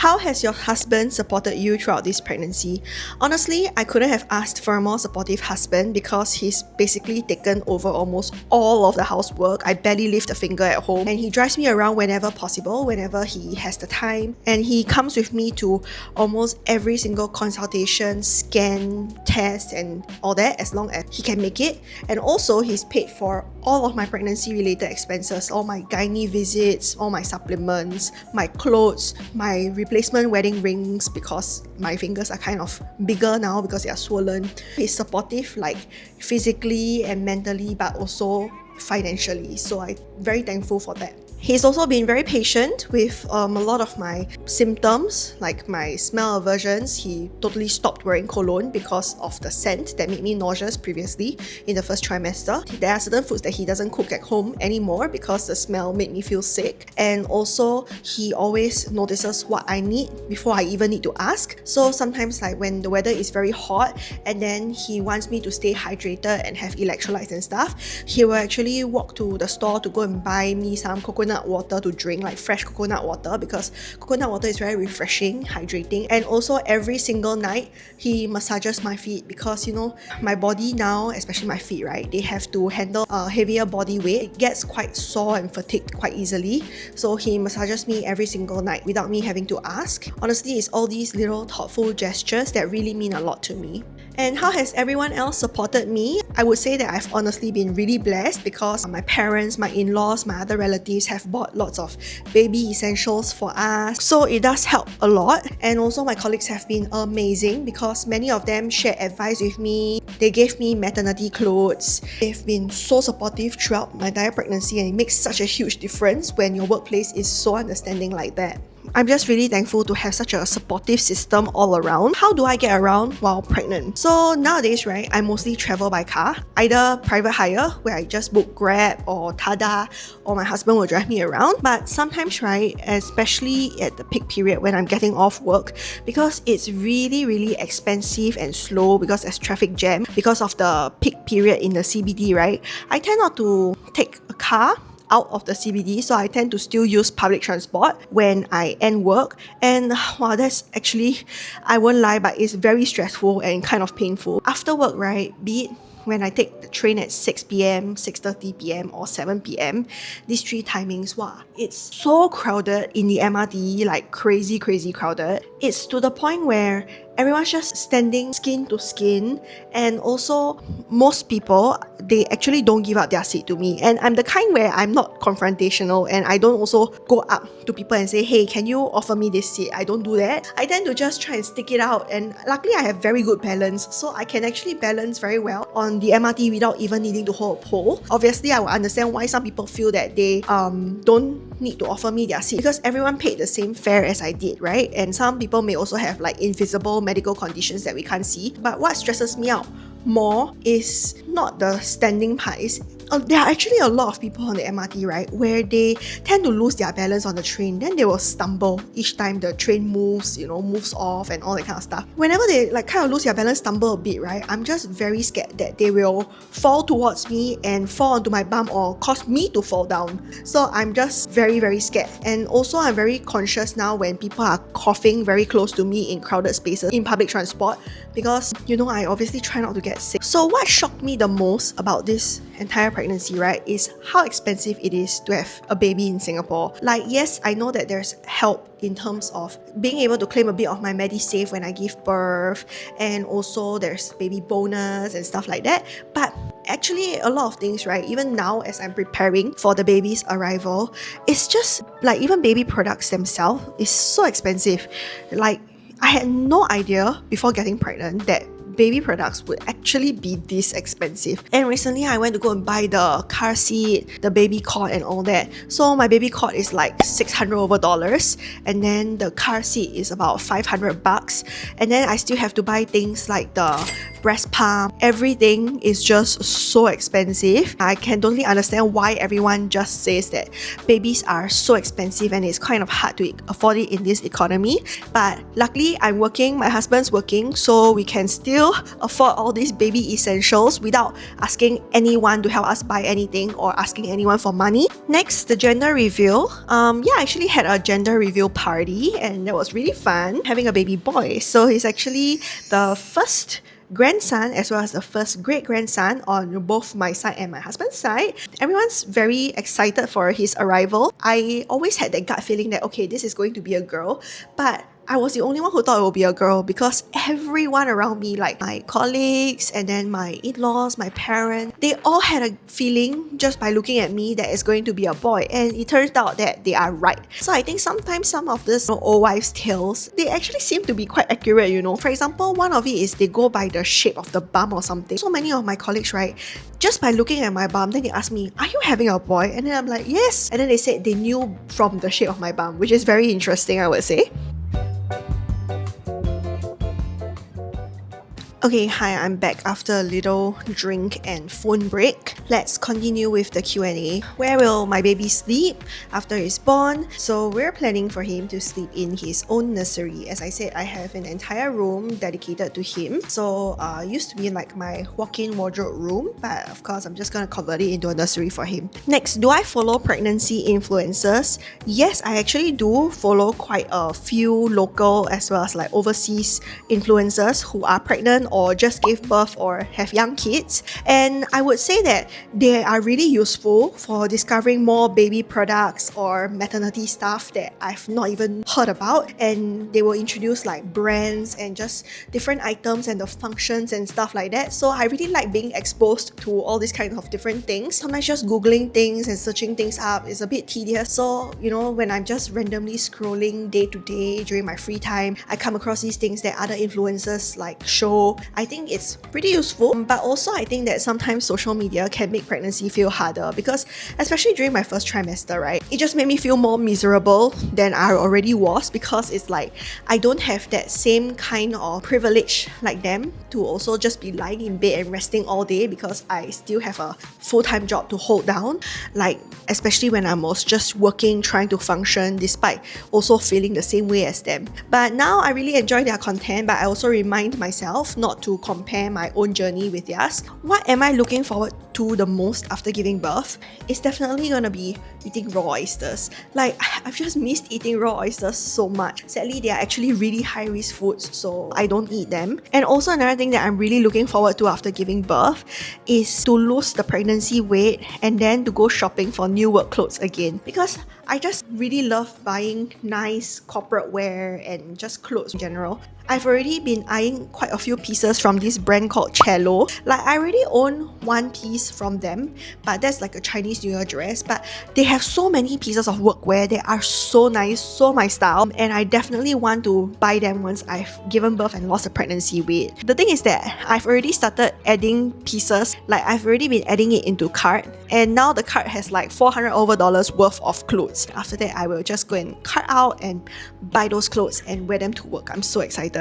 How has your husband supported you throughout this pregnancy? Honestly, I couldn't have asked for a more supportive husband because he's basically taken over almost all of the housework. I barely lift a finger at home, and he drives me around whenever possible, whenever he has the time. And he comes with me to almost every single consultation, scan, test, and all that as long as he can make it. And also, he's paid for all of my pregnancy related expenses, all my gynae visits, all my supplements, my clothes, my replacement wedding rings because my fingers are kind of bigger now because they are swollen. He's supportive like physically and mentally, but also financially, so I'm very thankful for that. He's also been very patient with a lot of my symptoms, like my smell aversions. He totally stopped wearing cologne because of the scent that made me nauseous previously in the first trimester. There are certain foods that he doesn't cook at home anymore because the smell made me feel sick. And also, he always notices what I need before I even need to ask. So sometimes, like when the weather is very hot and then he wants me to stay hydrated and have electrolytes and stuff, he will actually walk to the store to go and buy me some coconut water to drink, like fresh coconut water, because coconut water is very refreshing, hydrating. And also every single night he massages my feet because, you know, my body now, especially my feet, right, they have to handle a heavier body weight. It gets quite sore and fatigued quite easily, so he massages me every single night without me having to ask. Honestly, it's all these little thoughtful gestures that really mean a lot to me. And how has everyone else supported me? I would say that I've honestly been really blessed because my parents, my in-laws, my other relatives have bought lots of baby essentials for us. So it does help a lot. And also my colleagues have been amazing because many of them shared advice with me. They gave me maternity clothes. They've been so supportive throughout my entire pregnancy, and it makes such a huge difference when your workplace is so understanding like that. I'm just really thankful to have such a supportive system all around. How do I get around while pregnant? So nowadays, right, I mostly travel by car, either private hire, where I just book Grab or Tada, or my husband will drive me around. But sometimes, right, especially at the peak period when I'm getting off work, because it's really expensive and slow because there's traffic jam, because of the peak period in the CBD, right, I tend not to take a car out of the CBD, so I tend to still use public transport when I end work. And wow, that's actually, I won't lie, but it's very stressful and kind of painful. After work, right, be it when I take the train at 6 p.m, 6:30 p.m, or 7 p.m, these three timings, wow, it's so crowded in the MRT, like crazy crowded. It's to the point where everyone's just standing skin to skin, and also most people, they actually don't give up their seat to me. And I'm the kind where I'm not confrontational, and I don't also go up to people and say, hey, can you offer me this seat? I don't do that. I tend to just try and stick it out, and luckily I have very good balance, so I can actually balance very well on the MRT without even needing to hold a pole. Obviously, I will understand why some people feel that they don't need to offer me their seat because everyone paid the same fare as I did, right? And some people may also have like invisible medical conditions that we can't see. But what stresses me out more is not the standing part. There are actually a lot of people on the MRT, right, where they tend to lose their balance on the train. Then they will stumble each time the train moves, moves off and all that kind of stuff. Whenever they like kind of lose their balance, stumble a bit, right, I'm just very scared that they will fall towards me and fall onto my bum or cause me to fall down. So I'm just very scared. And also I'm very conscious now when people are coughing very close to me in crowded spaces in public transport because, I obviously try not to get sick. So what shocked me the most about this entire pregnancy, right, is how expensive it is to have a baby in Singapore. Like, yes, I know that there's help in terms of being able to claim a bit of my MediSave when I give birth, and also there's baby bonus and stuff like that. But actually, a lot of things, right, even now as I'm preparing for the baby's arrival, it's just like even baby products themselves is so expensive. Like, I had no idea before getting pregnant that baby products would actually be this expensive. And recently I went to go and buy the car seat, the baby cot and all that. So my baby cot is like $600 over, and then the car seat is about $500, and then I still have to buy things like the breast pump, everything is just so expensive. I can totally understand why everyone just says that babies are so expensive and it's kind of hard to afford it in this economy. But luckily I'm working, my husband's working, so we can still afford all these baby essentials without asking anyone to help us buy anything or asking anyone for money. Next, the gender reveal. I actually had a gender reveal party and that was really fun, having a baby boy. So he's actually the first grandson as well as the first great-grandson on both my side and my husband's side. Everyone's very excited for his arrival. I always had that gut feeling that, okay, this is going to be a girl, but I was the only one who thought it would be a girl because everyone around me, like my colleagues and then my in-laws, my parents, they all had a feeling just by looking at me that it's going to be a boy, and it turns out that they are right. So I think sometimes some of these old wives' tales, they actually seem to be quite accurate, you know. For example, one of it is they go by the shape of the bum or something. So many of my colleagues, right, just by looking at my bum, then they ask me, are you having a boy? And then I'm like, yes. And then they said they knew from the shape of my bum, which is very interesting, I would say. Okay, hi, I'm back after a little drink and phone break. Let's continue with the Q&A. Where will my baby sleep after he's born? So we're planning for him to sleep in his own nursery. As I said, I have an entire room dedicated to him. So used to be like my walk-in wardrobe room, but of course I'm just gonna convert it into a nursery for him. Next, do I follow pregnancy influencers? Yes, I actually do follow quite a few local as well as like overseas influencers who are pregnant or just gave birth or have young kids, and I would say that they are really useful for discovering more baby products or maternity stuff that I've not even heard about, and they will introduce like brands and just different items and the functions and stuff like that. So I really like being exposed to all these kinds of different things. Sometimes just googling things and searching things up is a bit tedious, so you know, when I'm just randomly scrolling day to day during my free time, I come across these things that other influencers like show. I think it's pretty useful, but also I think that sometimes social media can make pregnancy feel harder because especially during my first trimester, right, it just made me feel more miserable than I already was because it's like I don't have that same kind of privilege like them to also just be lying in bed and resting all day because I still have a full-time job to hold down, like especially when I was just working, trying to function despite also feeling the same way as them. But now I really enjoy their content, but I also remind myself not to compare my own journey with theirs. What am I looking forward to the most after giving birth? It's definitely gonna be eating raw oysters. Like, I've just missed eating raw oysters so much. Sadly, they are actually really high-risk foods, so I don't eat them. And also another thing that I'm really looking forward to after giving birth is to lose the pregnancy weight and then to go shopping for new work clothes again, because I just really love buying nice corporate wear and just clothes in general. I've already been eyeing quite a few pieces from this brand called Cello. Like, I already own one piece from them, but that's like a Chinese New Year dress. But they have so many pieces of workwear. They are so nice, so my style, and I definitely want to buy them once I've given birth and lost the pregnancy weight. The thing is that I've already started adding pieces. Like, I've already been adding it into cart, and now the cart has like $400 over worth of clothes. After that, I will just go and cart out and buy those clothes and wear them to work. I'm so excited.